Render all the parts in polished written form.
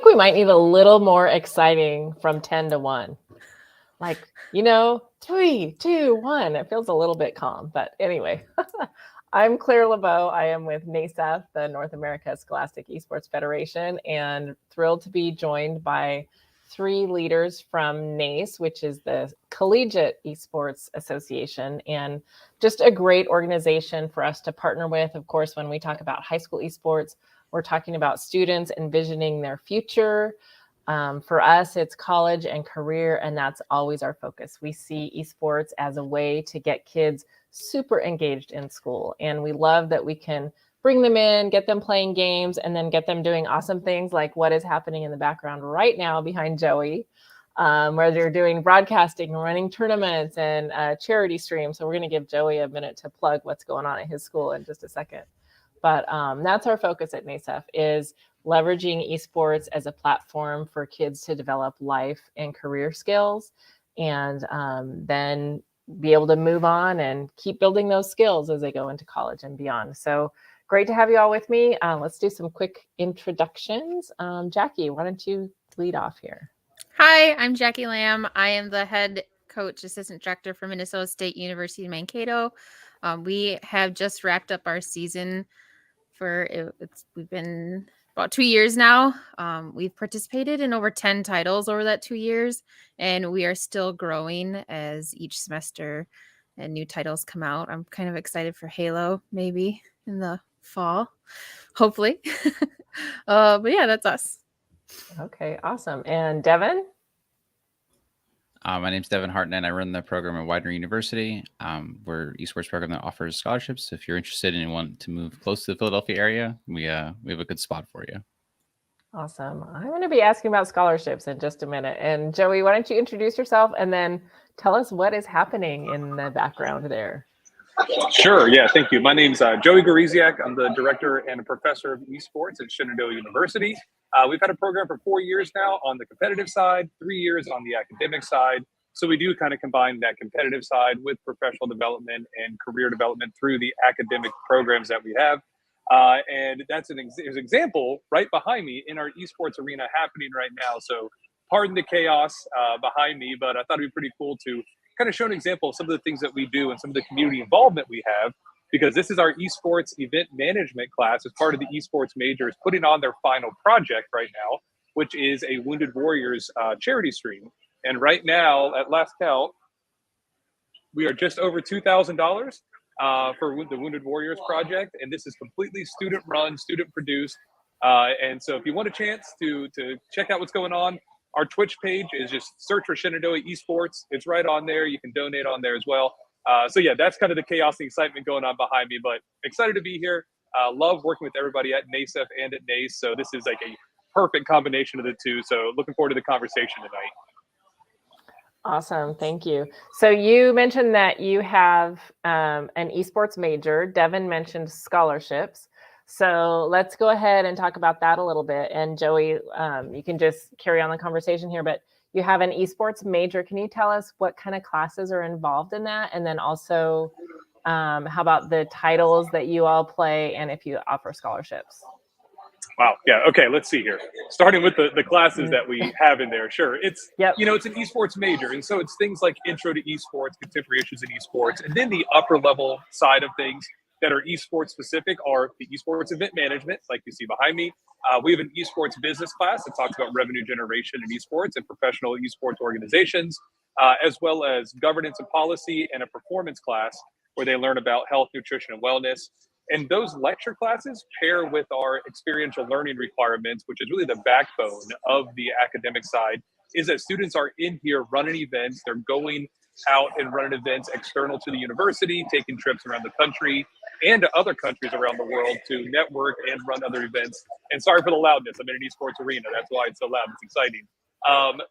we might need a little more exciting from 10 to 1. Like, 3, 2, 1. It feels a little bit calm. But anyway, I'm Claire LeBeau. I am with NASEF, the North America Scholastic Esports Federation, and thrilled to be joined by 3 leaders from NASE, which is the Collegiate Esports Association, and just a great organization for us to partner with. Of course, when we talk about high school esports, we're talking about students envisioning their future. For us, it's college and career, and that's always our focus. We see esports as a way to get kids super engaged in school, and we love that we can bring them in, get them playing games, and then get them doing awesome things like what is happening in the background right now behind Joey, where they're doing broadcasting and running tournaments and charity streams. So we're going to give Joey a minute to plug what's going on at his school in just a second. But that's our focus at NASEF, is leveraging esports as a platform for kids to develop life and career skills, and then be able to move on and keep building those skills as they go into college and beyond. So great to have you all with me. Let's do some quick introductions. Jackie, why don't you lead off here? Hi, I'm Jackie Lamb. I am the head coach assistant director for Minnesota State University in Mankato. We have just wrapped up our season we've been about 2 years now. We've participated in over 10 titles over that 2 years, and we are still growing as each semester and new titles come out. I'm kind of excited for Halo, maybe in the fall, hopefully. But yeah, that's us. Okay, awesome. And Devin? My name's Devin Hartner, and I run the program at Widener University. We're an esports program that offers scholarships. So if you're interested and want to move close to the Philadelphia area, we have a good spot for you. Awesome. I'm going to be asking about scholarships in just a minute. And Joey, why don't you introduce yourself and then tell us what is happening in the background there? Sure. Yeah, thank you. My name's Joey Goriziak. I'm the director and a professor of esports at Shenandoah University. We've had a program for 4 years now on the competitive side, 3 years on the academic side. So we do kind of combine that competitive side with professional development and career development through the academic programs that we have. And that's there's an example right behind me in our esports arena happening right now. So pardon the chaos behind me, but I thought it'd be pretty cool to kind of show an example of some of the things that we do and some of the community involvement we have, because this is our esports event management class as part of the esports majors putting on their final project right now, which is a Wounded Warriors charity stream. And right now, at last count, we are just over $2,000 for the Wounded Warriors project. And this is completely student run, student produced. And so if you want a chance to check out what's going on, our Twitch page is just search for Shenandoah Esports. It's right on there. You can donate on there as well. So yeah, that's kind of the chaos and excitement going on behind me, but excited to be here. Love working with everybody at NASEF and at NASE. So this is like a perfect combination of the two. So looking forward to the conversation tonight. Awesome. Thank you. So you mentioned that you have an esports major. Devin mentioned scholarships. So let's go ahead and talk about that a little bit. And Joey, you can just carry on the conversation here, but you have an esports major. Can you tell us what kind of classes are involved in that? And then also, how about the titles that you all play and if you offer scholarships? Wow. Yeah. Okay. Let's see here. Starting with the classes that we have in there. Sure. It's, it's an esports major. And so it's things like intro to esports, contemporary issues in esports, and then the upper level side of things that are esports specific are the esports event management, like you see behind me. We have an esports business class that talks about revenue generation in esports and professional esports organizations, as well as governance and policy, and a performance class where they learn about health, nutrition, and wellness. And those lecture classes pair with our experiential learning requirements, which is really the backbone of the academic side, is that students are in here running events. They're going out and running events external to the university, taking trips around the country and to other countries around the world to network and run other events. And sorry for the loudness. I'm in an esports arena. That's why it's so loud. It's exciting.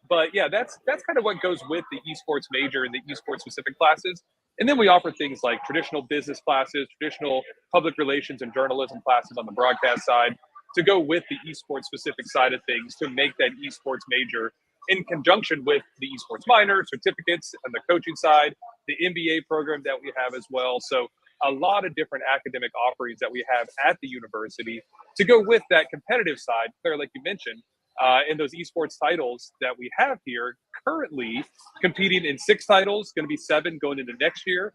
But yeah, that's kind of what goes with the esports major and the esports specific classes. And then we offer things like traditional business classes, traditional public relations and journalism classes on the broadcast side to go with the esports specific side of things to make that esports major in conjunction with the esports minor, certificates on the coaching side, the MBA program that we have as well. So a lot of different academic offerings that we have at the university to go with that competitive side. Claire, like you mentioned, in those esports titles that we have here, currently competing in 6 titles, going to be 7 going into next year.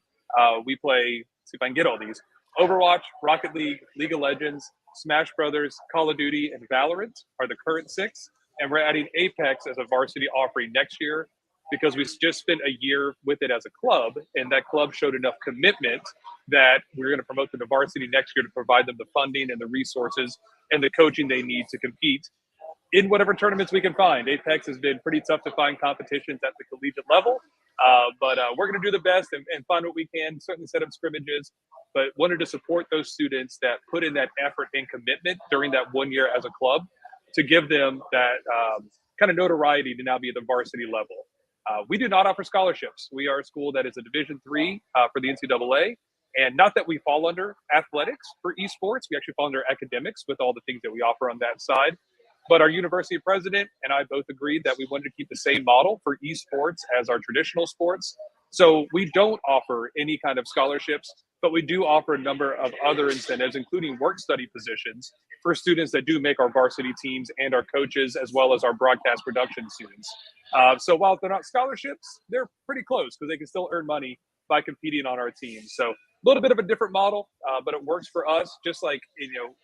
We play, see if I can get all these, Overwatch, Rocket League, League of Legends, Smash Brothers, Call of Duty, and Valorant are the current 6. And we're adding Apex as a varsity offering next year because we just spent a year with it as a club, and that club showed enough commitment that we're going to promote them to varsity next year to provide them the funding and the resources and the coaching they need to compete in whatever tournaments we can find. Apex has been pretty tough to find competitions at the collegiate level, but we're going to do the best and find what we can, certainly set up scrimmages, but wanted to support those students that put in that effort and commitment during that 1 year as a club to give them that kind of notoriety to now be at the varsity level. We do not offer scholarships. We are a school that is a Division III for the NCAA. And not that we fall under athletics for esports, we actually fall under academics with all the things that we offer on that side. But our university president and I both agreed that we wanted to keep the same model for esports as our traditional sports. So we don't offer any kind of scholarships, but we do offer a number of other incentives, including work study positions for students that do make our varsity teams and our coaches, as well as our broadcast production students. So while they're not scholarships, they're pretty close because they can still earn money by competing on our team. So a little bit of a different model, but it works for us. Just like,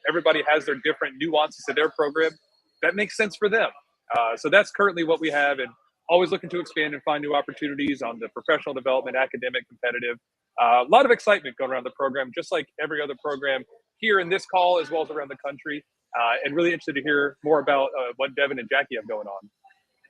everybody has their different nuances to their program. That makes sense for them. So that's currently what we have, and always looking to expand and find new opportunities on the professional development, academic, competitive. A lot of excitement going around the program, just like every other program here in this call, as well as around the country. And really interested to hear more about what Devin and Jackie have going on.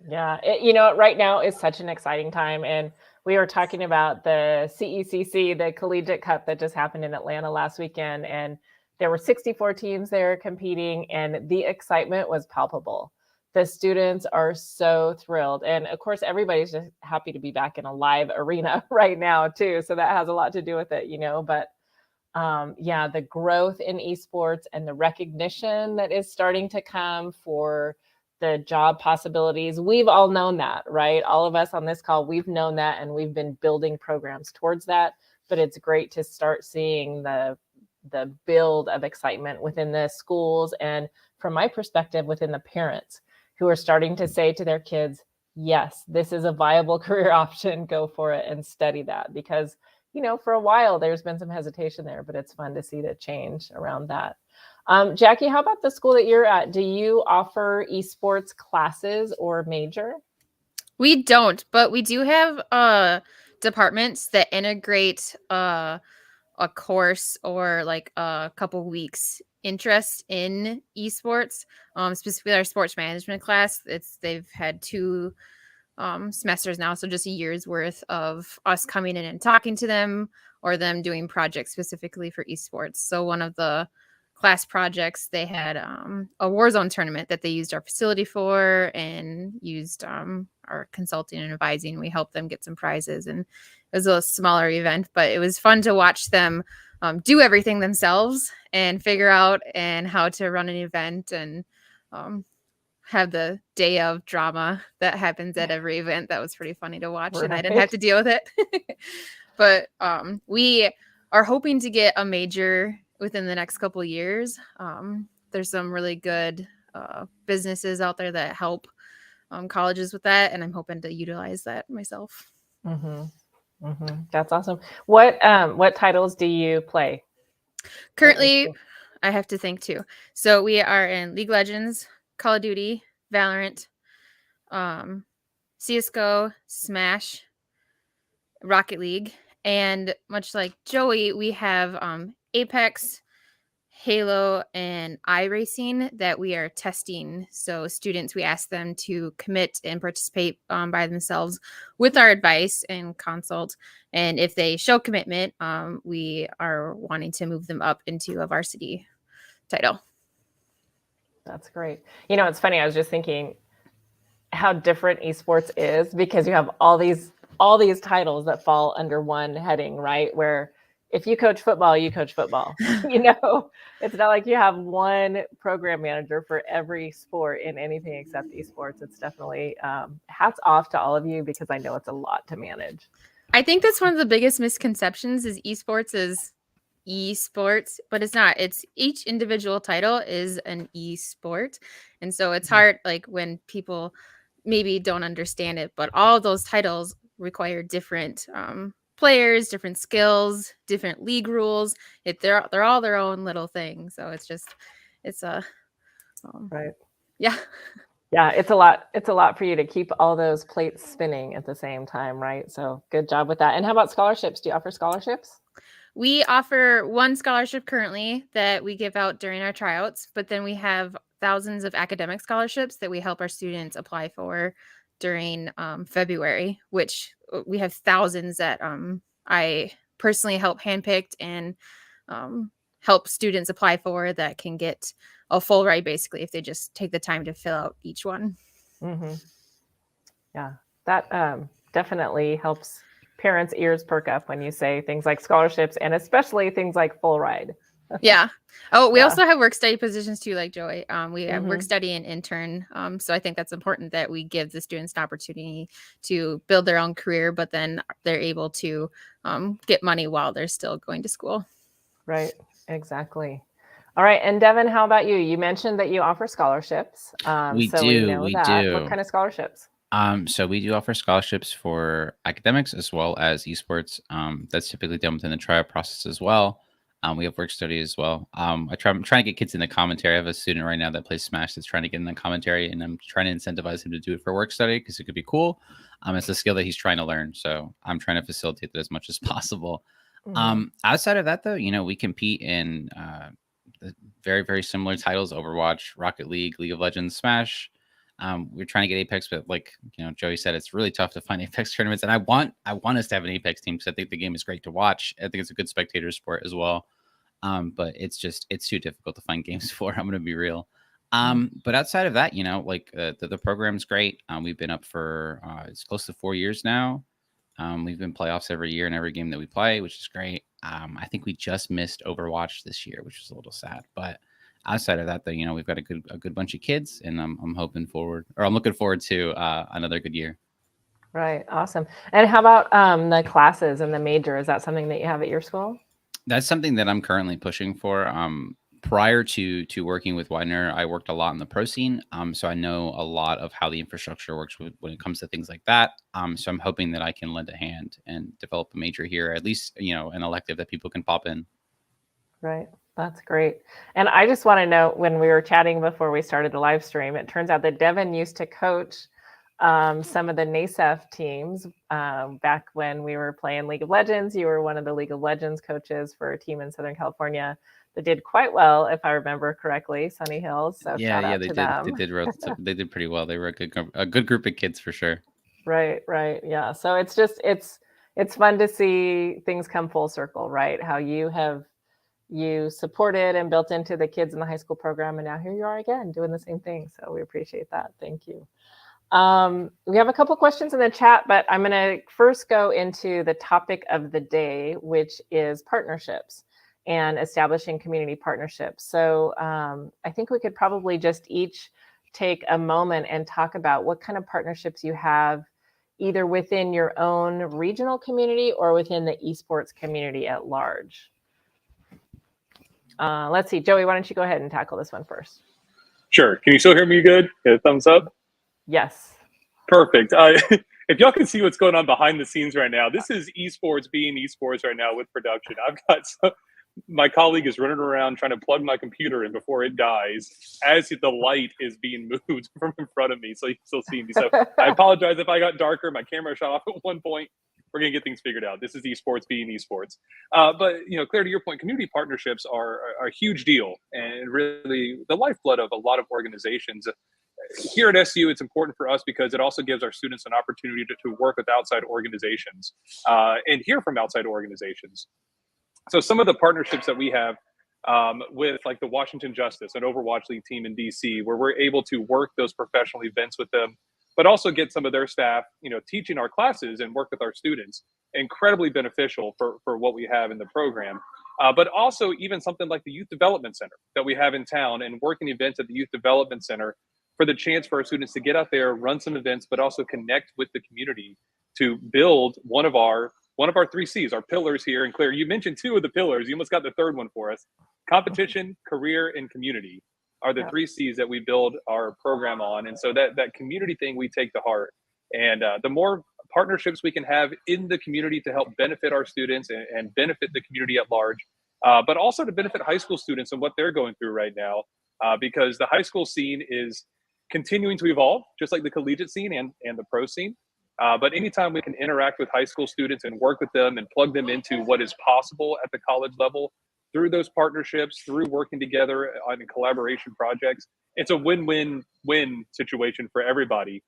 Yeah, right now is such an exciting time. And we were talking about the CECC, the Collegiate Cup that just happened in Atlanta last weekend. And there were 64 teams there competing, and the excitement was palpable. The students are so thrilled. And of course, everybody's just happy to be back in a live arena right now too. So that has a lot to do with it, but the growth in esports and the recognition that is starting to come for the job possibilities. We've all known that, right? All of us on this call, we've known that, and we've been building programs towards that. But it's great to start seeing the build of excitement within the schools, and from my perspective, within the parents who are starting to say to their kids, yes, this is a viable career option, go for it and study that. Because, for a while there's been some hesitation there, but it's fun to see the change around that. Jackie, how about the school that you're at? Do you offer esports classes or major? We don't, but we do have departments that integrate a course or like a couple weeks interest in esports. Specifically our sports management class, they've had 2 semesters now, so just a year's worth of us coming in and talking to them, or them doing projects specifically for esports. So one of the class projects, they had a Warzone tournament that they used our facility for, and used our consulting and advising. We helped them get some prizes, and it was a smaller event, but it was fun to watch them do everything themselves and figure out and how to run an event, and have the day of drama that happens at every event. That was pretty funny to watch, and I didn't have to deal with it. But we are hoping to get a major within the next couple of years. There's some really good businesses out there that help colleges with that, and I'm hoping to utilize that myself. That's awesome. What titles do you play? Currently, I have to think too. So we are in League of Legends, Call of Duty, Valorant, CSGO, Smash, Rocket League, and much like Joey, we have Apex, Halo, and iRacing that we are testing. So students, we ask them to commit and participate by themselves with our advice and consult. And if they show commitment, we are wanting to move them up into a varsity title. That's great. It's funny. I was just thinking how different esports is, because you have all these titles that fall under one heading, right? Where if you coach football, you coach football. It's not like you have one program manager for every sport in anything except esports. It's definitely hats off to all of you, because I know it's a lot to manage. I think that's one of the biggest misconceptions is esports is esports, but it's not. It's each individual title is an esport. And so it's hard, like when people maybe don't understand it, but all of those titles require different players, different skills, different league rules. They're all their own little thing. So it's a right. Yeah. Yeah, it's a lot for you to keep all those plates spinning at the same time, right? So good job with that. And how about scholarships? Do you offer scholarships? We offer one scholarship currently that we give out during our tryouts, but then we have thousands of academic scholarships that we help our students apply for during February, which we have thousands that I personally help handpicked and help students apply for that can get a full ride basically if they just take the time to fill out each one. Mm-hmm. Yeah, that definitely helps parents' ears perk up when you say things like scholarships and especially things like full ride. Yeah. Oh, we also have work study positions too, like Joy. We have work Mhm. study and intern. So I think that's important that we give the students an opportunity to build their own career, but then they're able to get money while they're still going to school. Right. Exactly. All right. And Devin, how about you? You mentioned that you offer scholarships. We so do, we know we that. do. What kind of scholarships? So we do offer scholarships for academics as well as esports. That's typically done within the tryout process as well. We have work study as well. I'm trying to get kids in the commentary. I have a student right now that plays Smash that's trying to get in the commentary, and I'm trying to incentivize him to do it for work study because it could be cool. It's a skill that he's trying to learn, so I'm trying to facilitate that as much as possible. Outside of that, though, we compete in very, very similar titles: Overwatch, Rocket League, League of Legends, Smash. We're trying to get Apex, but like Joey said, it's really tough to find Apex tournaments. And I want us to have an Apex team because I think the game is great to watch. I think it's a good spectator sport as well. But it's too difficult to find games for. I'm gonna be real. But outside of that, like the program's great. We've been up for it's close to 4 years now. We've been playoffs every year in every game that we play, which is great. I think we just missed Overwatch this year, which is a little sad, but outside of that, though, we've got a good bunch of kids, and I'm looking forward to another good year. Right. Awesome. And how about the classes and the major? Is that something that you have at your school? That's something that I'm currently pushing for. Prior to working with Widener, I worked a lot in the pro scene. So I know a lot of how the infrastructure works when it comes to things like that. So I'm hoping that I can lend a hand and develop a major here, at least, an elective that people can pop in. Right. That's great. And I just want to note, when we were chatting before we started the live stream, it turns out that Devin used to coach some of the NASEF teams back when we were playing League of Legends. You were one of the League of Legends coaches for a team in Southern California that did quite well, if I remember correctly, Sunny Hills. So shout out to them. They did pretty well. They were a good group of kids for sure. Right. Yeah. So it's fun to see things come full circle, right? How you supported and built into the kids in the high school program, and now here you are again doing the same thing. So we appreciate that. Thank you. We have a couple questions in the chat, but I'm going to first go into the topic of the day, which is partnerships and establishing community partnerships. So I think we could probably just each take a moment and talk about what kind of partnerships you have, either within your own regional community or within the esports community at large. Let's see, Joey, why don't you go ahead and tackle this one first? Sure. Can you still hear me good? Get a thumbs up? Yes. Perfect. If y'all can see what's going on behind the scenes right now, this is esports being esports right now with production. I've got my colleague is running around trying to plug my computer in before it dies as the light is being moved from in front of me, so you can still see me. So I apologize if I got darker. My camera shut off at one point. We're going to get things figured out. This is esports being esports. But, Claire, to your point, community partnerships are a huge deal and really the lifeblood of a lot of organizations. Here at SU, it's important for us because it also gives our students an opportunity to work with outside organizations and hear from outside organizations. So some of the partnerships that we have with like the Washington Justice and Overwatch League team in DC, where we're able to work those professional events with them, but also get some of their staff, teaching our classes and work with our students, incredibly beneficial for what we have in the program. But also even something like the Youth Development Center that we have in town, and working events at the Youth Development Center for the chance for our students to get out there, run some events, but also connect with the community to build one of our one of our 3 C's, our pillars here. And Claire, you mentioned 2 of the pillars. You almost got the third one for us. Competition, career, and community are the 3 C's that we build our program on. And so that community thing we take to heart. And the more partnerships we can have in the community to help benefit our students and benefit the community at large, but also to benefit high school students and what they're going through right now, because the high school scene is continuing to evolve, just like the collegiate scene and the pro scene. But anytime we can interact with high school students and work with them and plug them into what is possible at the college level through those partnerships, through working together on collaboration projects, it's a win-win-win situation for everybody.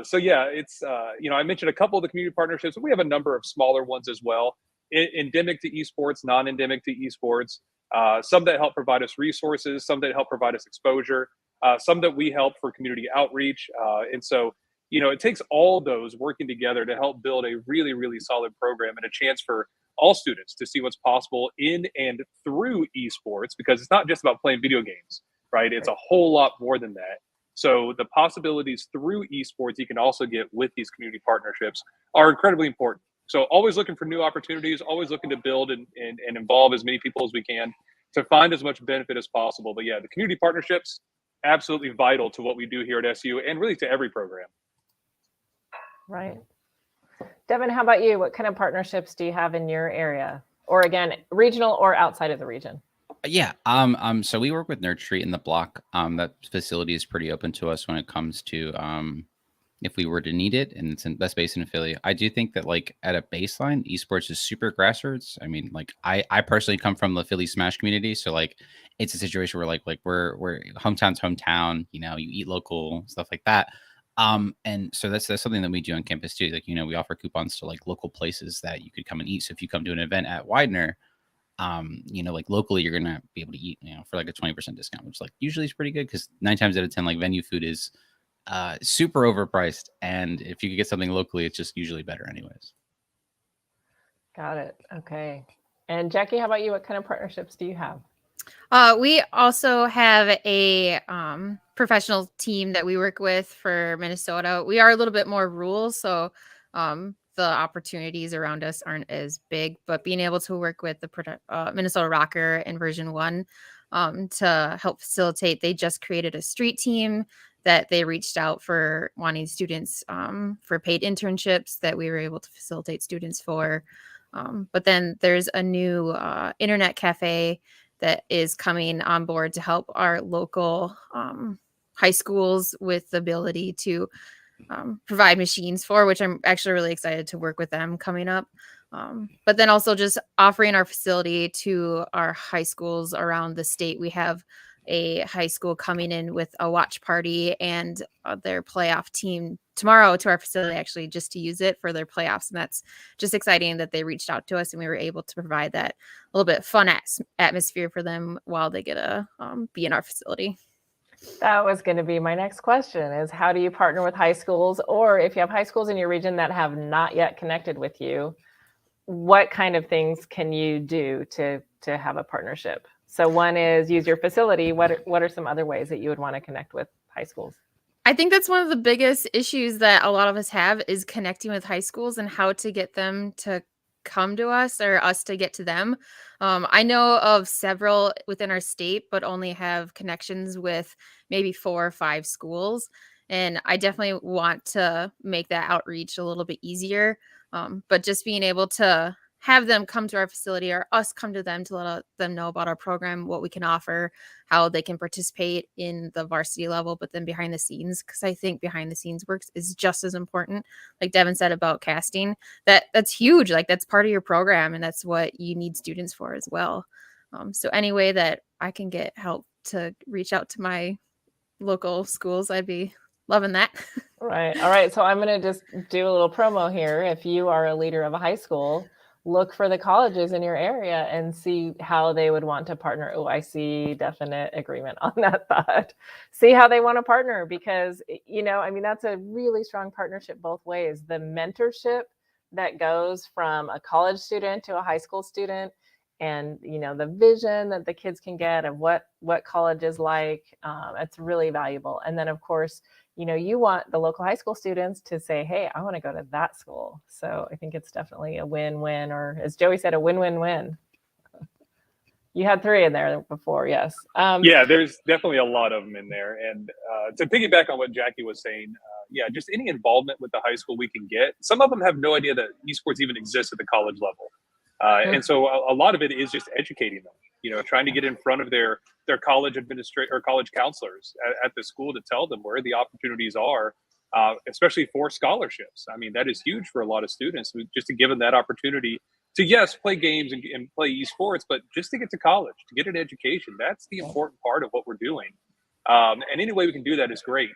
So yeah, it's, I mentioned a couple of the community partnerships, but we have a number of smaller ones as well, endemic to esports, non-endemic to esports, some that help provide us resources, some that help provide us exposure, some that we help for community outreach. And so, it takes all those working together to help build a really, really solid program and a chance for all students to see what's possible in and through esports, because it's not just about playing video games, right? It's a whole lot more than that. So the possibilities through esports you can also get with these community partnerships are incredibly important. So always looking for new opportunities, always looking to build and involve as many people as we can to find as much benefit as possible. But yeah, the community partnerships, absolutely vital to what we do here at SU and really to every program. Right. Devin, how about you? What kind of partnerships do you have in your area? Or again, regional or outside of the region? Yeah. So we work with Nerd Street in the block. That facility is pretty open to us when it comes to if we were to need it, and that's based in Philly. I do think that at a baseline, esports is super grassroots. I mean, I personally come from the Philly Smash community, so it's a situation where we're hometown's hometown. You eat local, stuff like that. And so that's something that we do on campus too. We offer coupons to local places that you could come and eat. So if you come to an event at Widener, locally, you're gonna be able to eat, for a 20% discount, which usually is pretty good, because 9 times out of 10, venue food is super overpriced, and if you could get something locally, it's just usually better anyways. Got it. Okay. And Jackie, how about you? What kind of partnerships do you have? We also have a professional team that we work with for Minnesota. We are a little bit more rural, so the opportunities around us aren't as big, but being able to work with the Minnesota Rocker in version 1 to help facilitate, they just created a street team that they reached out for wanting students for paid internships that we were able to facilitate students for. But then there's a new internet cafe that is coming on board to help our local high schools with the ability to provide machines for, which I'm actually really excited to work with them coming up. But then also just offering our facility to our high schools around the state. We have a high school coming in with a watch party and their playoff team tomorrow to our facility, actually, just to use it for their playoffs. And that's just exciting that they reached out to us and we were able to provide that a little bit fun atmosphere for them while they get to be in our facility. That was going to be my next question, is how do you partner with high schools, or if you have high schools in your region that have not yet connected with you, what kind of things can you do to have a partnership? So one is use your facility. What are some other ways that you would want to connect with high schools? I think that's one of the biggest issues that a lot of us have, is connecting with high schools and how to get them to come to us or us to get to them. I know of several within our state, but only have connections with maybe 4 or 5 schools. And I definitely want to make that outreach a little bit easier. But just being able to have them come to our facility or us come to them to let them know about our program, what we can offer, how they can participate in the varsity level, but then behind the scenes, because I think behind the scenes works is just as important. Like Devin said about casting, that's huge. That's part of your program, and that's what you need students for as well. So any way that I can get help to reach out to my local schools, I'd be loving that. Right. All right. So I'm going to just do a little promo here. If you are a leader of a high school, look for the colleges in your area and see how they would want to partner. Oh, I see definite agreement on that thought. See how they want to partner, because, that's a really strong partnership both ways. The mentorship that goes from a college student to a high school student, and, the vision that the kids can get of what college is like, it's really valuable. And then, of course, you want the local high school students to say, hey, I want to go to that school. So I think it's definitely a win-win, or as Joey said, a win-win-win. You had 3 in there before, yes. Yeah, there's definitely a lot of them in there. And to piggyback on what Jackie was saying, just any involvement with the high school we can get. Some of them have no idea that esports even exists at the college level. And so a lot of it is just educating them, trying to get in front of their college administrator or college counselors at the school to tell them where the opportunities are, especially for scholarships. I mean, that is huge for a lot of students, just to give them that opportunity to, yes, play games and play esports, but just to get to college, to get an education. That's the important part of what we're doing. And any way we can do that is great.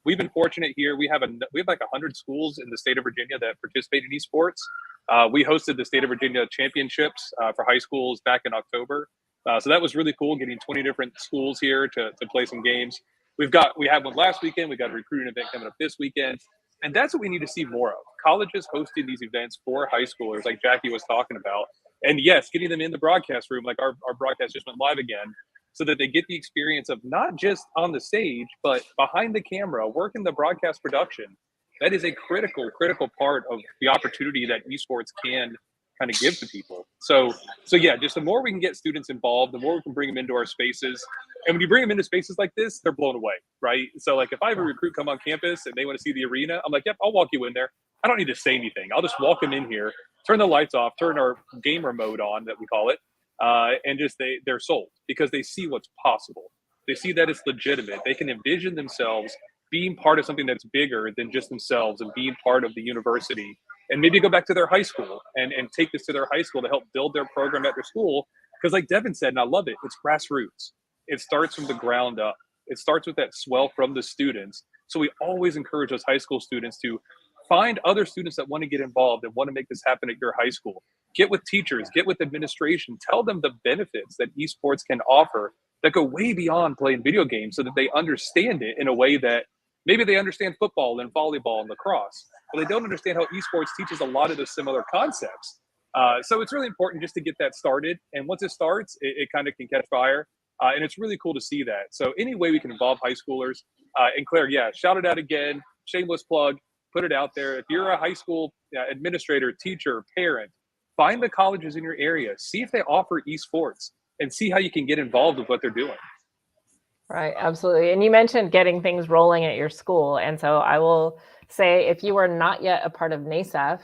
We've been fortunate here. We have like 100 schools in the state of Virginia that participate in esports. We hosted the state of Virginia championships for high schools back in October. So that was really cool, getting 20 different schools here to play some games. We had one last weekend. We got a recruiting event coming up this weekend. And that's what we need to see more of. Colleges hosting these events for high schoolers, like Jackie was talking about. And yes, getting them in the broadcast room, like our broadcast just went live again, so that they get the experience of not just on the stage, but behind the camera, working the broadcast production. That is a critical part of the opportunity that esports can kind of give to people. So yeah, just the more we can get students involved, the more we can bring them into our spaces. And when you bring them into spaces like this, they're blown away, right? So like if I have a recruit come on campus and they want to see the arena, I'm like, yep, I'll walk you in there. I don't need to say anything. I'll just walk them in here, turn the lights off, turn our gamer mode on, that we call it, and just they're sold because they see what's possible. They see that it's legitimate. They can envision themselves being part of something that's bigger than just themselves and being part of the university, and maybe go back to their high school and take this to their high school to help build their program at their school. Because like Devin said, and I love it, it's grassroots. It starts from the ground up. It starts with that swell from the students. So we always encourage those high school students to find other students that want to get involved and want to make this happen at your high school. Get with teachers, get with administration, tell them the benefits that esports can offer that go way beyond playing video games, so that they understand it in a way that maybe they understand football and volleyball and lacrosse, but they don't understand how esports teaches a lot of the similar concepts. So it's really important just to get that started. And once it starts, it kind of can catch fire. And it's really cool to see that. So any way we can involve high schoolers, and Claire, yeah, shout it out again, shameless plug, put it out there. If you're a high school administrator, teacher, parent, find the colleges in your area, see if they offer esports, and see how you can get involved with what they're doing. Right, absolutely. And you mentioned getting things rolling at your school. And so I will say, if you are not yet a part of NASEF,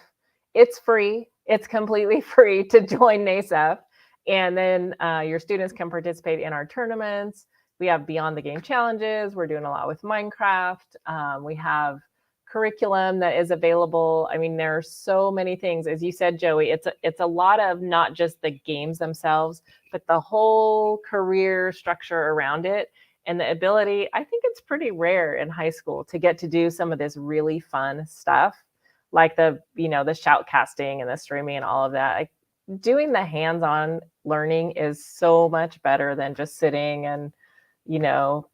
it's free. It's completely free to join NASEF. And then your students can participate in our tournaments. We have Beyond the Game challenges. We're doing a lot with Minecraft. We have curriculum that is available. I mean, there are so many things. As you said, Joey, it's a lot of not just the games themselves, but the whole career structure around it. And the ability, I think it's pretty rare in high school to get to do some of this really fun stuff, like the shoutcasting and the streaming and all of that. Like, doing the hands-on learning is so much better than just sitting and,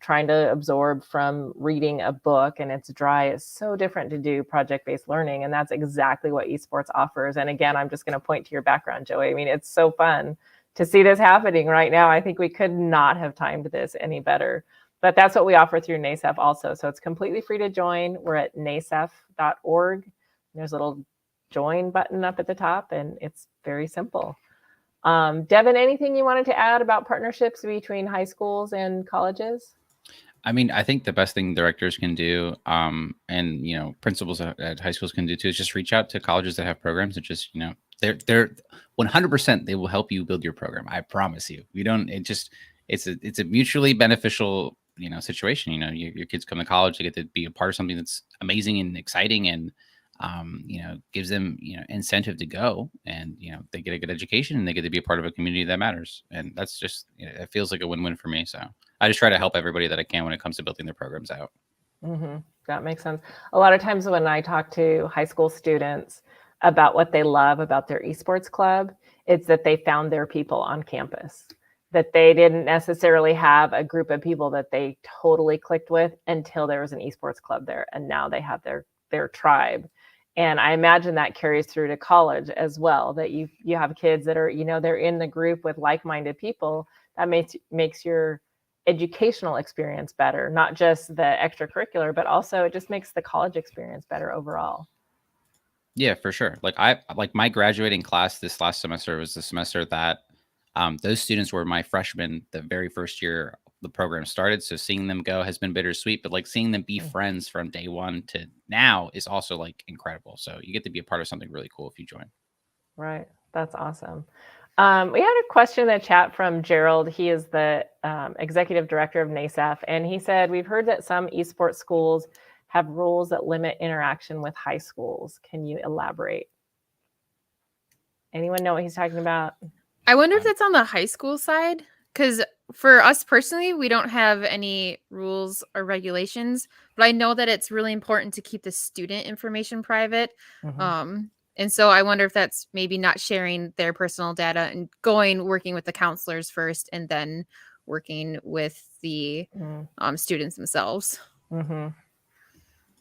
trying to absorb from reading a book and it's dry. It's so different to do project-based learning. And that's exactly what esports offers. And again, I'm just going to point to your background, Joey. I mean, it's so fun to see this happening right now. I think we could not have timed this any better, but that's what we offer through NASEF also. So it's completely free to join. We're at nasef.org. There's a little join button up at the top, and it's very simple. Devin, anything you wanted to add about partnerships between high schools and colleges? I mean, I think the best thing directors can do, and principals at high schools can do too, is just reach out to colleges that have programs and just, they're 100%, they will help you build your program. I promise you. It's a mutually beneficial, situation. Your kids come to college, they get to be a part of something that's amazing and exciting, and gives them, incentive to go, and, they get a good education and they get to be a part of a community that matters. And that's just, it feels like a win-win for me. So I just try to help everybody that I can when it comes to building their programs out. Mm-hmm. That makes sense. A lot of times when I talk to high school students about what they love about their esports club, it's that they found their people on campus, that they didn't necessarily have a group of people that they totally clicked with until there was an esports club there. And now they have their tribe. And I imagine that carries through to college as well, that you have kids that are, they're in the group with like-minded people. That makes your educational experience better, not just the extracurricular, but also it just makes the college experience better overall. Yeah, for sure. Like my graduating class this last semester was the semester that those students were my freshmen the very first year the program started. So seeing them go has been bittersweet, but like seeing them be friends from day one to now is also like incredible. So you get to be a part of something really cool if you join. Right. That's awesome. We had a question in the chat from Gerald. He is the executive director of NASEF, and he said, we've heard that some esports schools have rules that limit interaction with high schools. Can you elaborate? Anyone know what he's talking about? I wonder if that's on the high school side, because for us personally, we don't have any rules or regulations, but I know that it's really important to keep the student information private. And so I wonder if that's maybe not sharing their personal data and working with the counselors first and then working with the students themselves.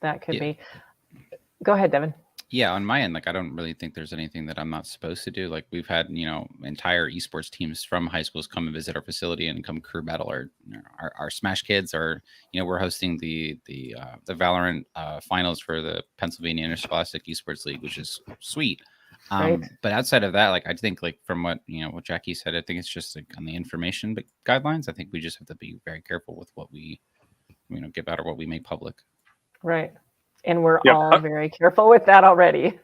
That could be. Go ahead, Devin. Yeah, on my end, like I don't really think there's anything that I'm not supposed to do. Like we've had, entire esports teams from high schools come and visit our facility and come crew battle our Smash Kids. Or we're hosting the Valorant finals for the Pennsylvania Interscholastic Esports League, which is sweet. But outside of that, like I think like from what what Jackie said, I think it's just like on the information guidelines. I think we just have to be very careful with what we give out or what we make public. Right. And we're all very careful with that already.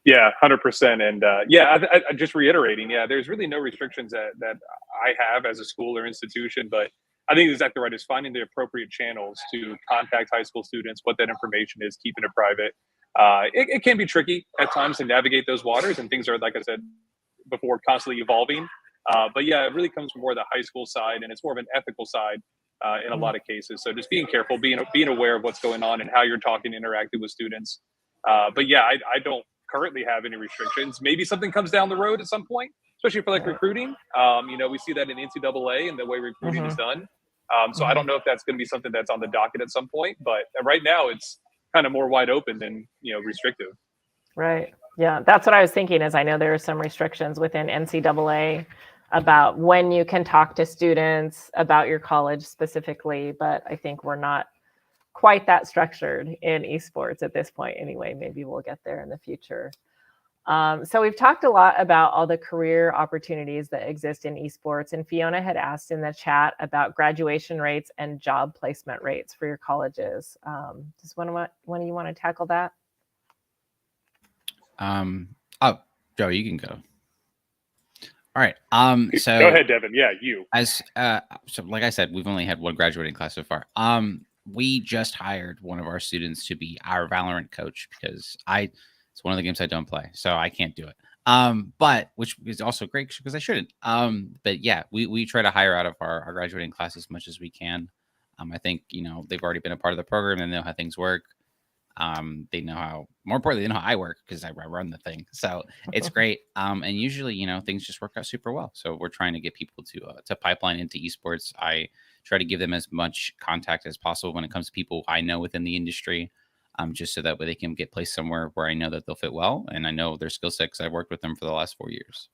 Yeah, 100%. And I just reiterating, there's really no restrictions that I have as a school or institution, but I think exactly right is finding the appropriate channels to contact high school students, what that information is, keeping it private. It can be tricky at times to navigate those waters, and things are, like I said before, constantly evolving. But yeah, it really comes from more the high school side, and it's more of an ethical side in a lot of cases. So just being careful, being aware of what's going on and how you're talking, interacting with students. But yeah, I don't currently have any restrictions. Maybe something comes down the road at some point, especially for like recruiting. We see that in NCAA and the way recruiting is done. So I don't know if that's going to be something that's on the docket at some point, but right now it's kind of more wide open than, restrictive. Right. Yeah. That's what I was thinking, is I know there are some restrictions within NCAA about when you can talk to students about your college specifically, but I think we're not quite that structured in esports at this point anyway. Maybe we'll get there in the future. So we've talked a lot about all the career opportunities that exist in esports, and Fiona had asked in the chat about graduation rates and job placement rates for your colleges. Does one of you want to tackle that? Joe, you can go. All right. So go ahead, Devin. Yeah, you. So like I said, we've only had one graduating class so far. We just hired one of our students to be our Valorant coach because it's one of the games I don't play, so I can't do it. But which is also great because I shouldn't. But yeah, we try to hire out of our graduating class as much as we can. I think they've already been a part of the program and they know how things work. They know how, more importantly, they know how I work because I run the thing. So it's great. And usually, things just work out super well. So we're trying to get people to pipeline into esports. I try to give them as much contact as possible when it comes to people I know within the industry, just so that way they can get placed somewhere where I know that they'll fit well. And I know their skill set because I've worked with them for the last 4 years.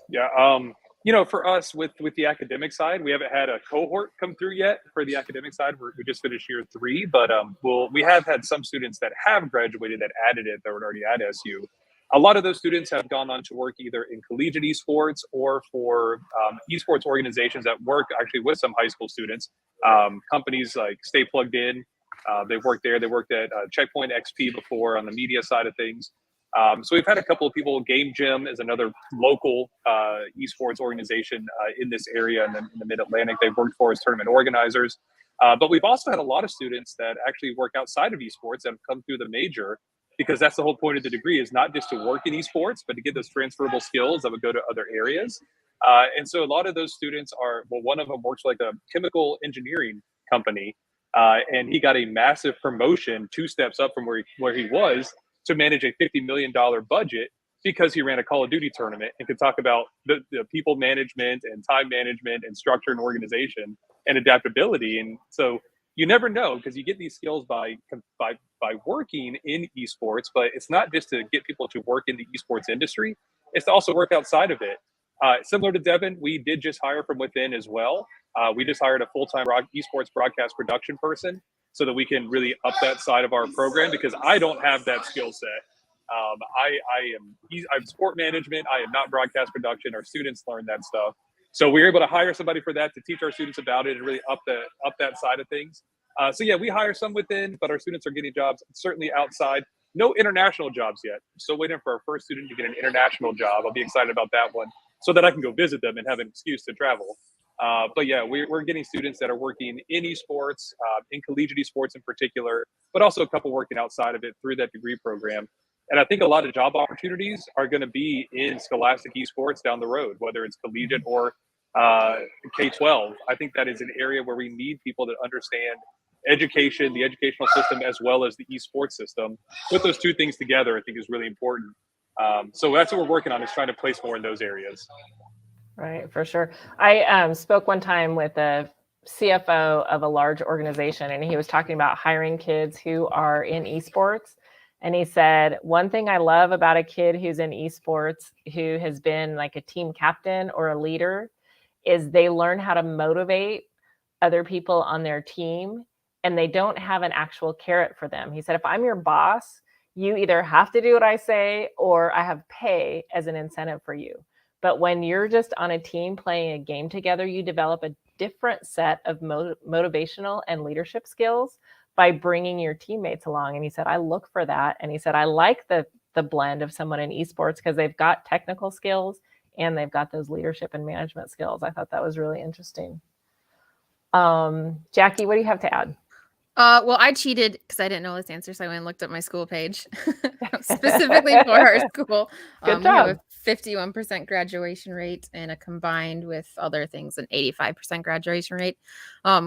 Yeah. For us with the academic side, we haven't had a cohort come through yet for the academic side. We just finished year 3, but we have had some students that have graduated that added it that were already at SU. A lot of those students have gone on to work either in collegiate esports or for esports organizations that work actually with some high school students. Companies like Stay Plugged In, they've worked there. They worked at Checkpoint XP before on the media side of things. So we've had a couple of people. Game Gym is another local esports organization in this area in the Mid-Atlantic. They've worked for as tournament organizers. But we've also had a lot of students that actually work outside of esports that have come through the major, because that's the whole point of the degree, is not just to work in esports, but to get those transferable skills that would go to other areas. And so a lot of those students one of them works like a chemical engineering company, and he got a massive promotion 2 steps up from where he was, to manage a $50 million budget because he ran a Call of Duty tournament and could talk about the people management and time management and structure and organization and adaptability. And so you never know, because you get these skills by working in esports, but it's not just to get people to work in the esports industry, it's to also work outside of it. Similar to Devin, we did just hire from within as well. We just hired a full-time esports broadcast production person so that we can really up that side of our program, because I don't have that skill set. I'm sport management. I am not broadcast production. Our students learn that stuff. So we were able to hire somebody for that to teach our students about it and really up that side of things. So yeah, we hire some within, but our students are getting jobs certainly outside. No international jobs yet. Still waiting for our first student to get an international job. I'll be excited about that one so that I can go visit them and have an excuse to travel. But yeah, we're getting students that are working in esports, in collegiate esports in particular, but also a couple working outside of it through that degree program. And I think a lot of job opportunities are going to be in scholastic esports down the road, whether it's collegiate or K-12. I think that is an area where we need people that understand education, the educational system, as well as the esports system. Put those two things together, I think, is really important. So that's what we're working on, is trying to place more in those areas. Right, for sure. I spoke one time with a CFO of a large organization, and he was talking about hiring kids who are in esports. And he said, one thing I love about a kid who's in esports, who has been like a team captain or a leader, is they learn how to motivate other people on their team, and they don't have an actual carrot for them. He said, if I'm your boss, you either have to do what I say or I have pay as an incentive for you. But when you're just on a team playing a game together, you develop a different set of motivational and leadership skills by bringing your teammates along. And he said, I look for that. And he said, I like the blend of someone in esports because they've got technical skills and they've got those leadership and management skills. I thought that was really interesting. Jackie, what do you have to add? Well, I cheated because I didn't know this answer, so I went and looked at my school page specifically for our school. Good job. We have a 51% graduation rate, and a combined with other things, an 85% graduation rate.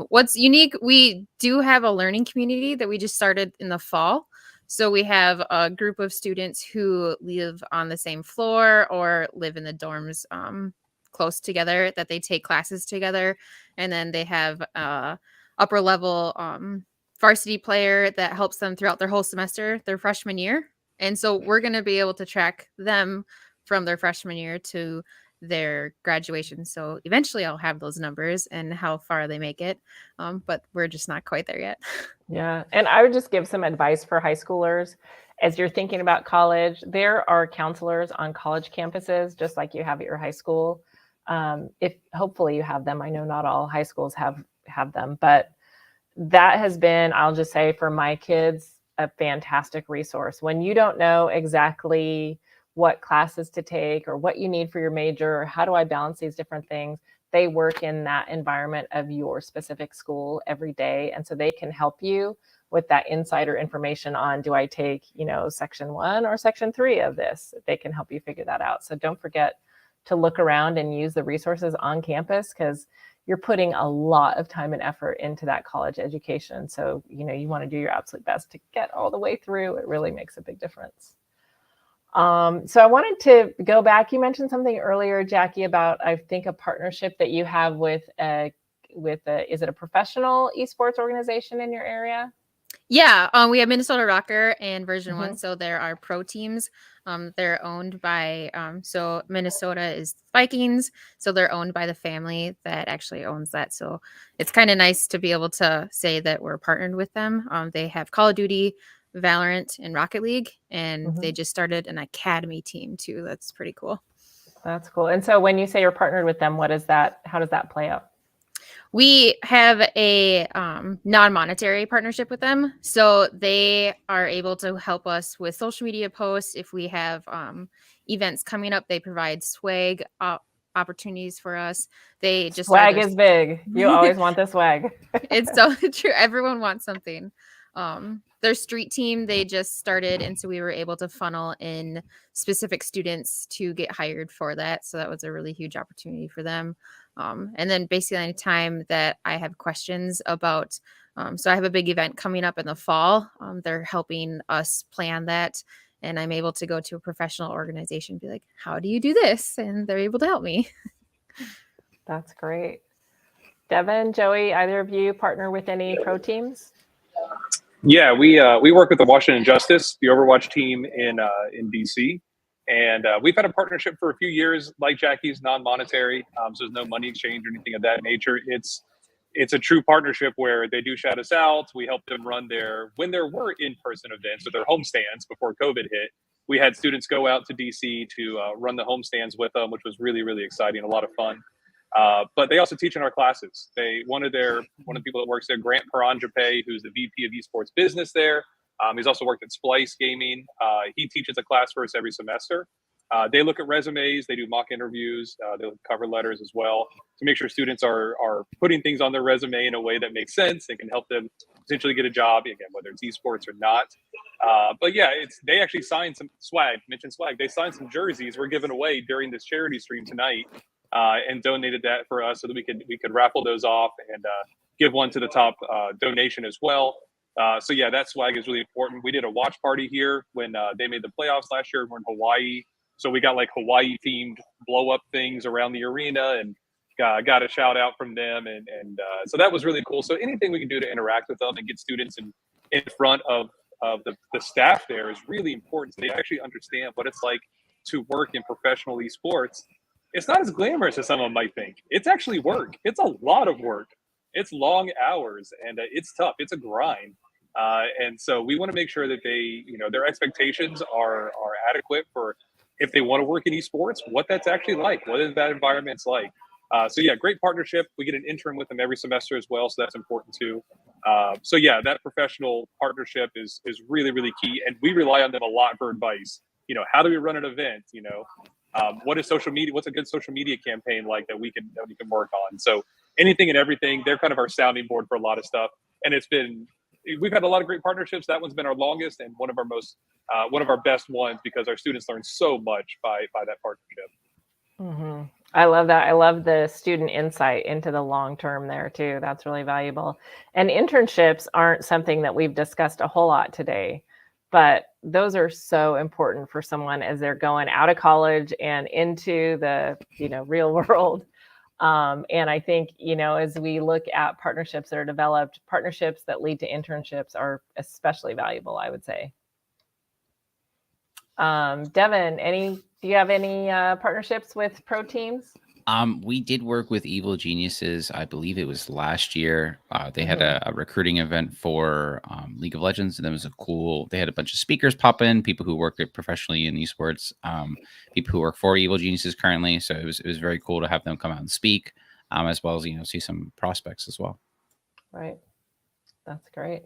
What's unique, we do have a learning community that we just started in the fall. So we have a group of students who live on the same floor or live in the dorms close together, that they take classes together, and then they have upper level varsity player that helps them throughout their whole semester, their freshman year. And so we're going to be able to track them from their freshman year to their graduation. So eventually I'll have those numbers and how far they make it. But we're just not quite there yet. Yeah. And I would just give some advice for high schoolers. As you're thinking about college, there are counselors on college campuses, just like you have at your high school. If hopefully you have them. I know not all high schools have them, but that has been, I'll just say, for my kids, a fantastic resource. When you don't know exactly what classes to take or what you need for your major, or how do I balance these different things, they work in that environment of your specific school every day. And so they can help you with that insider information on, do I take, section 1 or section 3 of this? They can help you figure that out. So don't forget to look around and use the resources on campus, because you're putting a lot of time and effort into that college education. So, you want to do your absolute best to get all the way through. It really makes a big difference. So I wanted to go back. You mentioned something earlier, Jackie, about, I think, a partnership that you have with is it a professional esports organization in your area? Yeah, we have Minnesota Rocker and Version 1, so there are pro teams. They're owned by, so Minnesota is Vikings, so they're owned by the family that actually owns that. So it's kind of nice to be able to say that we're partnered with them. They have Call of Duty, Valorant, and Rocket League, and they just started an academy team too. That's pretty cool. That's cool. And so when you say you're partnered with them, what is that? How does that play out? We have a non-monetary partnership with them. So they are able to help us with social media posts. If we have events coming up, they provide swag opportunities for us. They just swag is big. You always want the swag. It's so true. Everyone wants something. Their street team, they just started. And so we were able to funnel in specific students to get hired for that. So that was a really huge opportunity for them. And then basically any time that I have questions about, so I have a big event coming up in the fall. They're helping us plan that. And I'm able to go to a professional organization and be like, how do you do this? And they're able to help me. That's great. Devin, Joey, either of you partner with any pro teams? Yeah, we work with the Washington Justice, the Overwatch team in DC. And we've had a partnership for a few years, like Jackie's, non-monetary. So there's no money exchange or anything of that nature. It's a true partnership where they do shout us out. We help them run when there were in-person events or their homestands before COVID hit. We had students go out to DC to run the homestands with them, which was really, really exciting, a lot of fun. But they also teach in our classes. One of the people that works there, Grant Paranjape, who's the VP of Esports Business there. He's also worked at Splice Gaming. He teaches a class for us every semester. They look at resumes, they do mock interviews, they look at cover letters as well to make sure students are putting things on their resume in a way that makes sense and can help them potentially get a job, again, whether it's esports or not. But yeah, they actually signed some swag, mentioned swag. They signed some jerseys we're giving away during this charity stream tonight and donated that for us so that we could raffle those off and give one to the top donation as well. So yeah, that swag is really important. We did a watch party here when they made the playoffs last year. We're in Hawaii. So we got like Hawaii themed blow up things around the arena and got a shout out from them. And so that was really cool. So anything we can do to interact with them and get students in front of the staff there is really important. So they actually understand what it's like to work in professional esports. It's not as glamorous as someone might think. It's actually work. It's a lot of work. It's long hours and it's tough. It's a grind. And so we want to make sure that their expectations are adequate for if they want to work in esports, what that's actually like, what is that environment's like. So yeah, great partnership. We get an intern with them every semester as well, so that's important too. So yeah, that professional partnership is really, really key, and we rely on them a lot for advice. How do we run an event? What is social media? What's a good social media campaign like that we can work on? So anything and everything, they're kind of our sounding board for a lot of stuff, and we've had a lot of great partnerships. That one's been our longest and one of our best ones because our students learn so much by that partnership. Mm-hmm. I love that. I love the student insight into the long term there too. That's really valuable. And internships aren't something that we've discussed a whole lot today, but those are so important for someone as they're going out of college and into the real world. And I think, as we look at partnerships that are developed, partnerships that lead to internships are especially valuable, I would say. Devin, do you have any partnerships with pro teams? We did work with Evil Geniuses. I believe it was last year. They had a recruiting event for League of Legends, and they had a bunch of speakers pop in, people who work professionally in esports, people who work for Evil Geniuses currently. So it was very cool to have them come out and speak, as well as see some prospects as well. Right, that's great.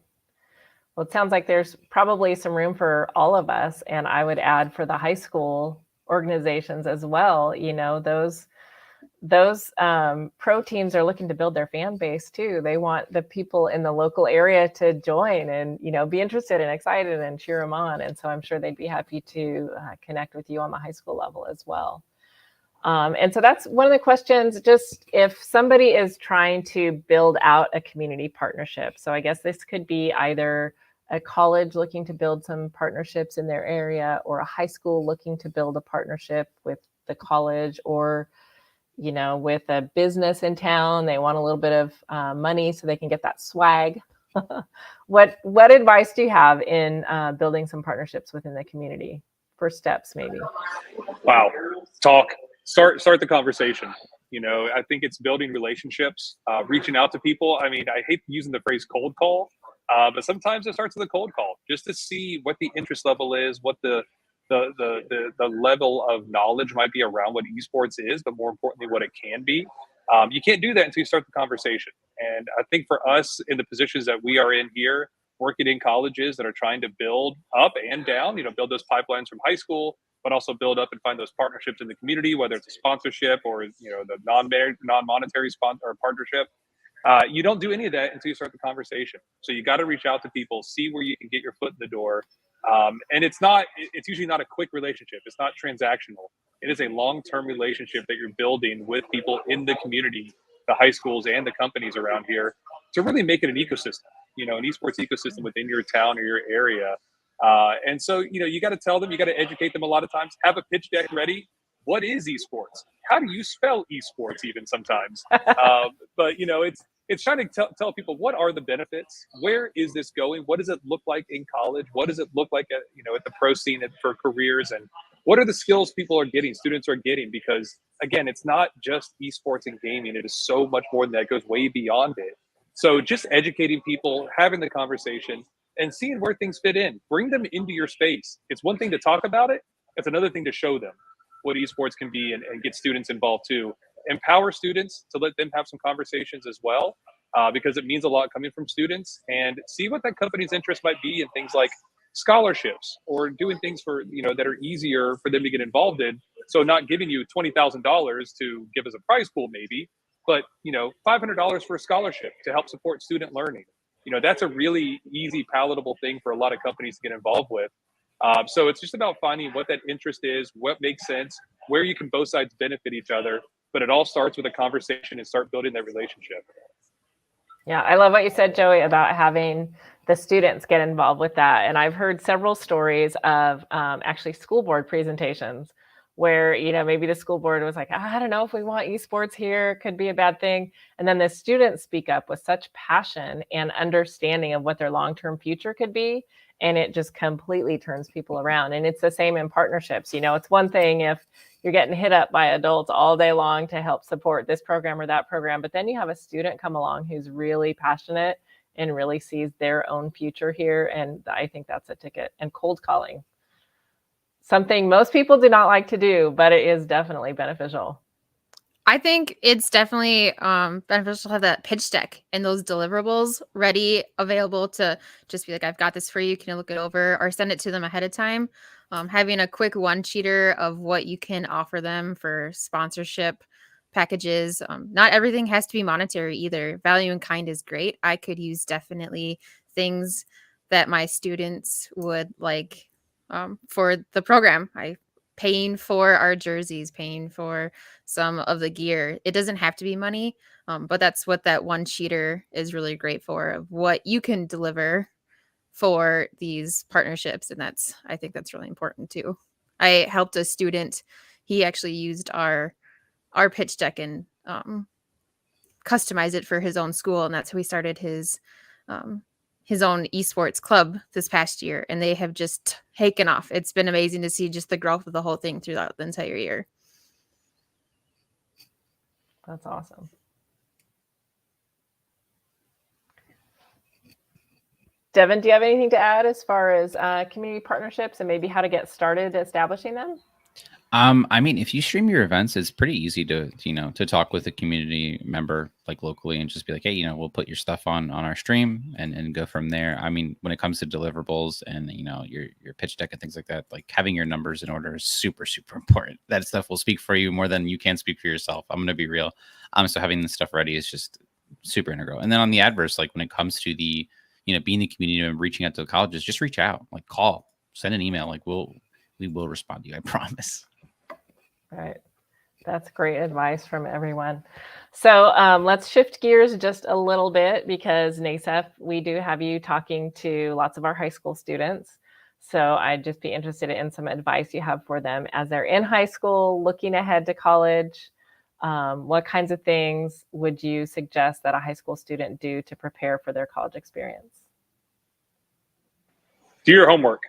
Well, it sounds like there's probably some room for all of us, and I would add for the high school organizations as well. Those pro teams are looking to build their fan base too. They want the people in the local area to join and be interested and excited and cheer them on. And so I'm sure they'd be happy to connect with you on the high school level as well. And so that's one of the questions, just if somebody is trying to build out a community partnership. So I guess this could be either a college looking to build some partnerships in their area, or a high school looking to build a partnership with the college, or with a business in town, they want a little bit of money so they can get that swag. What advice do you have in building some partnerships within the community? First steps, maybe. Wow. Start the conversation. I think it's building relationships, reaching out to people. I mean, I hate using the phrase cold call, but sometimes it starts with a cold call just to see what the interest level is, what the level of knowledge might be around what esports is, but more importantly, what it can be. You can't do that until you start the conversation. And I think for us in the positions that we are in here, working in colleges that are trying to build up and down, build those pipelines from high school, but also build up and find those partnerships in the community, whether it's a sponsorship or, the non-monetary sponsor or partnership. You don't do any of that until you start the conversation. So you got to reach out to people, see where you can get your foot in the door. And it's usually not a quick relationship. It's not transactional. It is a long-term relationship that you're building with people in the community, the high schools and the companies around here, to really make it an ecosystem, an esports ecosystem within your town or your area. And so, you got to tell them, you got to educate them a lot of times, have a pitch deck ready. What is esports? How do you spell esports even sometimes? But, it's trying to tell people, what are the benefits? Where is this going? What does it look like in college? What does it look like at the pro scene for careers? And what are the skills people are getting, students are getting? Because again, it's not just esports and gaming. It is so much more than that. It goes way beyond it. So just educating people, having the conversation, and seeing where things fit in. Bring them into your space. It's one thing to talk about it. It's another thing to show them what esports can be, and get students involved too. Empower students to let them have some conversations as well, because it means a lot coming from students. And see what that company's interest might be in things like scholarships, or doing things for, that are easier for them to get involved in. So not giving you $20,000 to give as a prize pool maybe, but $500 for a scholarship to help support student learning. That's a really easy, palatable thing for a lot of companies to get involved with. So it's just about finding what that interest is, what makes sense, where you can both sides benefit each other. But it all starts with a conversation and start building that relationship. Yeah, I love what you said, Joey, about having the students get involved with that. And I've heard several stories of actually school board presentations where, maybe the school board was like, I don't know if we want esports here, it could be a bad thing. And then the students speak up with such passion and understanding of what their long-term future could be. And it just completely turns people around. And it's the same in partnerships. It's one thing if you're getting hit up by adults all day long to help support this program or that program, but then you have a student come along who's really passionate and really sees their own future here. And I think that's a ticket. And cold calling, something most people do not like to do, but it is definitely beneficial. I think it's definitely beneficial to have that pitch deck and those deliverables ready, available to just be like, I've got this for you. Can you look it over, or send it to them ahead of time? Having a quick one-sheeter of what you can offer them for sponsorship packages. Not everything has to be monetary either. Value in kind is great. I could use definitely things that my students would like for the program. Paying for our jerseys, paying for some of the gear. It doesn't have to be money, but that's what that one sheeter is really great for, of what you can deliver for these partnerships. And I think that's really important too. I helped a student. He actually used our pitch deck and customize it for his own school. And that's how he started his own esports club this past year, and they have just taken off. It's been amazing to see just the growth of the whole thing throughout the entire year. That's awesome. Devin, do you have anything to add as far as community partnerships and maybe how to get started establishing them? I mean, if you stream your events, it's pretty easy to talk with a community member like locally and just be like, hey, we'll put your stuff on our stream and go from there. I mean, when it comes to deliverables and your pitch deck and things like that, like having your numbers in order is super, super important. That stuff will speak for you more than you can speak for yourself. I'm gonna be real. So having this stuff ready is just super integral. And then on the adverse, like when it comes to the being the community and reaching out to the colleges, just reach out, like call, send an email, like we will respond to you, I promise. Right. That's great advice from everyone. So let's shift gears just a little bit, because NASEF, we do have you talking to lots of our high school students. So I'd just be interested in some advice you have for them as they're in high school, looking ahead to college. What kinds of things would you suggest that a high school student do to prepare for their college experience? Do your homework.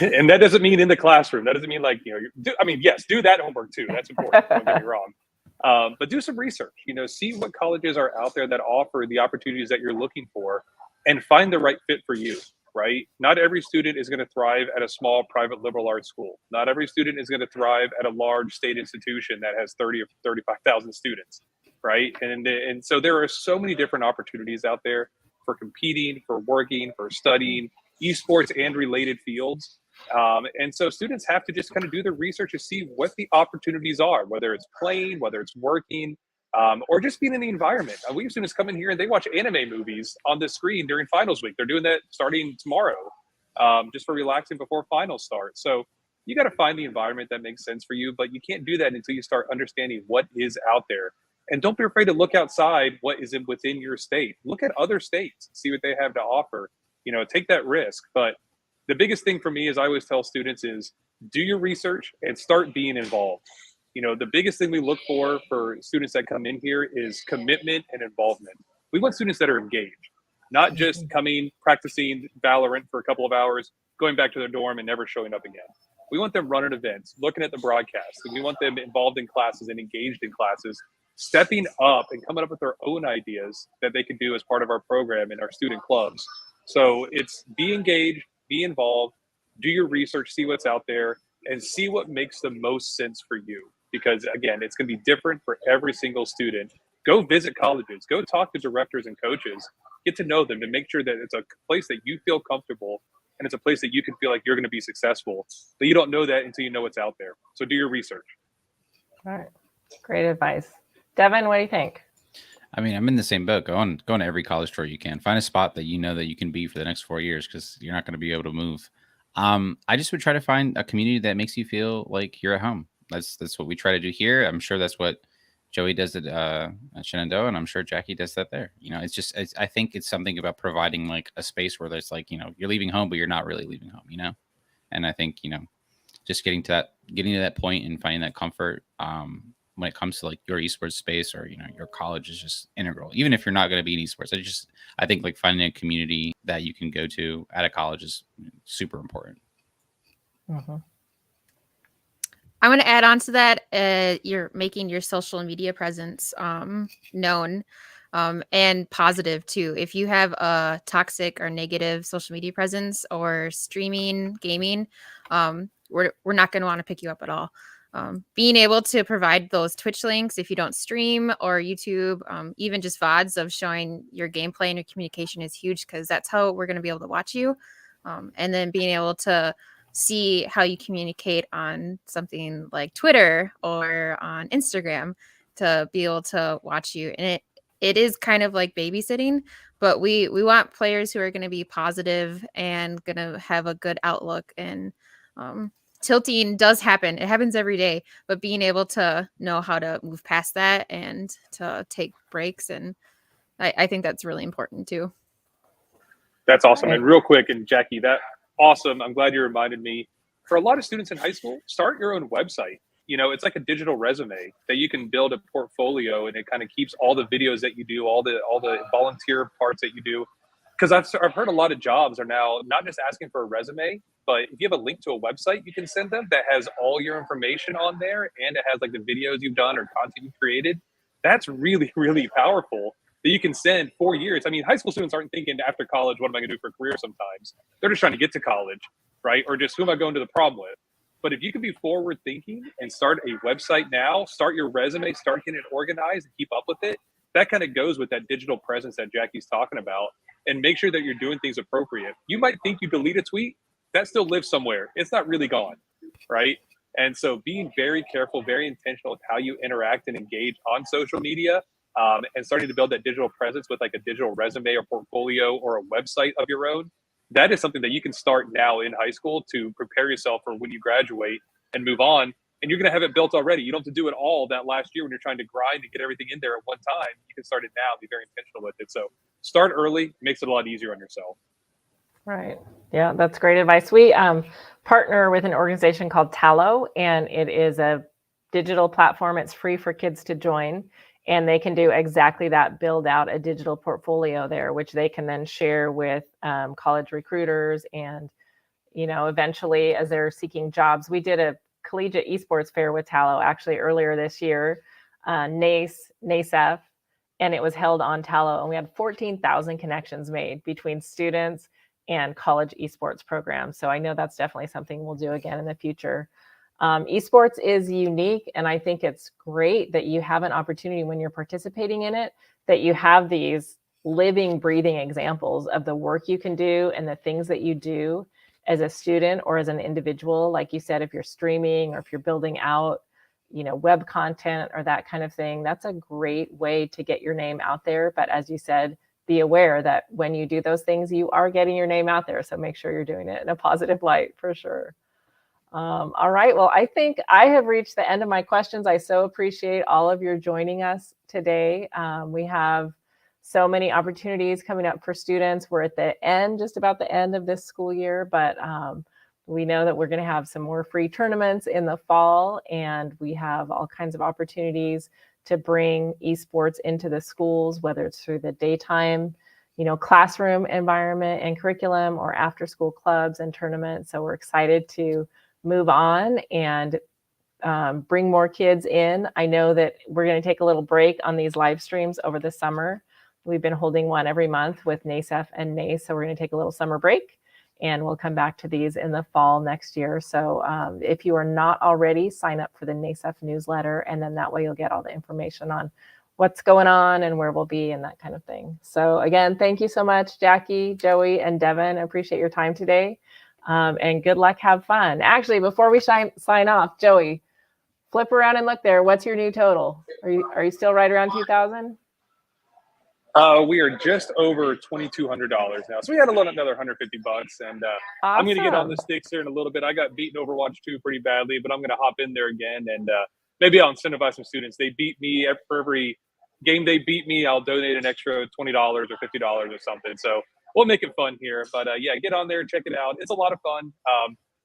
And that doesn't mean in the classroom. That doesn't mean like, yes, do that homework too. That's important. Don't get me wrong. But do some research, see what colleges are out there that offer the opportunities that you're looking for, and find the right fit for you, right? Not every student is going to thrive at a small private liberal arts school. Not every student is going to thrive at a large state institution that has 30 or 35,000 students, right? And so there are so many different opportunities out there for competing, for working, for studying, esports and related fields. And so students have to just kind of do their research to see what the opportunities are, whether it's playing, whether it's working, or just being in the environment. We have students come in here and they watch anime movies on the screen during finals week. They're doing that starting tomorrow, just for relaxing before finals start. So you got to find the environment that makes sense for you, but you can't do that until you start understanding what is out there. And don't be afraid to look outside what is within your state. Look at other states, see what they have to offer. Take that risk. But the biggest thing for me, as I always tell students, is do your research and start being involved. The biggest thing we look for students that come in here is commitment and involvement. We want students that are engaged, not just coming, practicing Valorant for a couple of hours, going back to their dorm and never showing up again. We want them running events, looking at the broadcast, and we want them involved in classes and engaged in classes, stepping up and coming up with their own ideas that they can do as part of our program and our student clubs. So it's be engaged, be involved, do your research, see what's out there, and see what makes the most sense for you. Because again, it's going to be different for every single student. Go visit colleges, go talk to directors and coaches, get to know them, and make sure that it's a place that you feel comfortable and it's a place that you can feel like you're going to be successful. But you don't know that until you know what's out there. So do your research. All right. Great advice. Devin, what do you think? I mean, I'm in the same boat. Go on to every college tour you can. Find a spot that you know that you can be for the next 4 years, because you're not going to be able to move. I just would try to find a community that makes you feel like you're at home. That's what we try to do here. I'm sure that's what Joey does at Shenandoah, and I'm sure Jackie does that there. You know, I think it's something about providing like a space where there's like, you know, you're leaving home, but you're not really leaving home, you know? And I think, you know, just getting to that point and finding that comfort when it comes to like your esports space or, you know, your college is just integral. Even if you're not going to be in esports, I think like finding a community that you can go to at a college is super important. Mm-hmm. I want to add on to that. You're making your social media presence known and positive too. If you have a toxic or negative social media presence or streaming, gaming, we're not going to want to pick you up at all. Being able to provide those Twitch links if you don't stream, or YouTube, even just VODs of showing your gameplay and your communication is huge, because that's how we're going to be able to watch you. And then being able to see how you communicate on something like Twitter or on Instagram, to be able to watch you. And it is kind of like babysitting, but we want players who are going to be positive and going to have a good outlook. And tilting does happen. It happens every day, but being able to know how to move past that and to take breaks. And I think that's really important too. That's awesome. And real quick, and Jackie, awesome. I'm glad you reminded me. For a lot of students in high school, start your own website. You know, it's like a digital resume that you can build a portfolio, and it kind of keeps all the videos that you do, all the volunteer parts that you do. Because I've heard a lot of jobs are now not just asking for a resume, but if you have a link to a website you can send them that has all your information on there, and it has like the videos you've done or content you've created. That's really, really powerful, that you can send 4 years. I mean, high school students aren't thinking after college, what am I going to do for a career sometimes? They're just trying to get to college, right? Or just who am I going to the prom with? But if you can be forward thinking and start a website now, start your resume, start getting it organized and keep up with it, that kind of goes with that digital presence that Jackie's talking about. And make sure that you're doing things appropriate. You might think you delete a tweet, that still lives somewhere. It's not really gone, right? And so being very careful, very intentional with how you interact and engage on social media, and starting to build that digital presence with like a digital resume or portfolio or a website of your own, that is something that you can start now in high school to prepare yourself for when you graduate and move on. And you're going to have it built already. You don't have to do it all that last year when you're trying to grind and get everything in there at one time. You can start it now and be very intentional with it. So start early, makes it a lot easier on yourself. Right. Yeah, that's great advice. We partner with an organization called Tallow, and it is a digital platform. It's free for kids to join, and they can do exactly that, build out a digital portfolio there, which they can then share with college recruiters. And, you know, eventually as they're seeking jobs, we did a collegiate esports fair with Tallow actually earlier this year, NASEF, and it was held on Tallow, and we had 14,000 connections made between students and college esports programs. So I know that's definitely something we'll do again in the future. Esports is unique, and I think it's great that you have an opportunity when you're participating in it, that you have these living, breathing examples of the work you can do and the things that you do as a student or as an individual. Like you said, if you're streaming or if you're building out, you know, web content or that kind of thing, that's a great way to get your name out there. But as you said, be aware that when you do those things, you are getting your name out there. So make sure you're doing it in a positive light for sure. All right. Well, I think I have reached the end of my questions. I so appreciate all of your joining us today. We have so many opportunities coming up for students. We're at the end, just about the end of this school year, but we know that we're going to have some more free tournaments in the fall, and we have all kinds of opportunities to bring esports into the schools, whether it's through the daytime, you know, classroom environment and curriculum, or after school clubs and tournaments. So we're excited to move on and bring more kids in. I know that we're going to take a little break on these live streams over the summer. We've been holding one every month with NASEF and NASE, so we're going to take a little summer break, and we'll come back to these in the fall next year. So if you are not already, sign up for the NASEF newsletter, and then that way you'll get all the information on what's going on and where we'll be and that kind of thing. So again, thank you so much, Jackie, Joey, and Devin. I appreciate your time today, and good luck. Have fun. Actually, before we sign off, Joey, flip around and look there. What's your new total? Are you still right around 2,000? We are just over $2,200 now. So we had to load up another $150, and I'm going to get on the sticks here in a little bit. I got beaten Overwatch 2 pretty badly, but I'm going to hop in there again, and maybe I'll incentivize some students. They beat me for every game they beat me. I'll donate an extra $20 or $50 or something. So we'll make it fun here. But yeah, get on there and check it out. It's a lot of fun.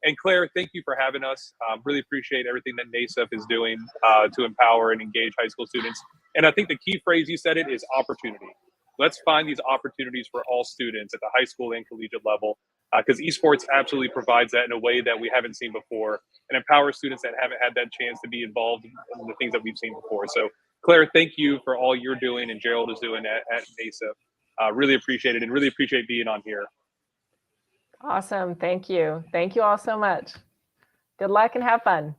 And Claire, thank you for having us. Really appreciate everything that NASEF is doing to empower and engage high school students. And I think the key phrase you said it is opportunity. Let's find these opportunities for all students at the high school and collegiate level, because esports absolutely provides that in a way that we haven't seen before, and empowers students that haven't had that chance to be involved in the things that we've seen before. So Claire, thank you for all you're doing and Gerald is doing at NASEF. Really appreciate it, and really appreciate being on here. Awesome. Thank you. Thank you all so much. Good luck and have fun.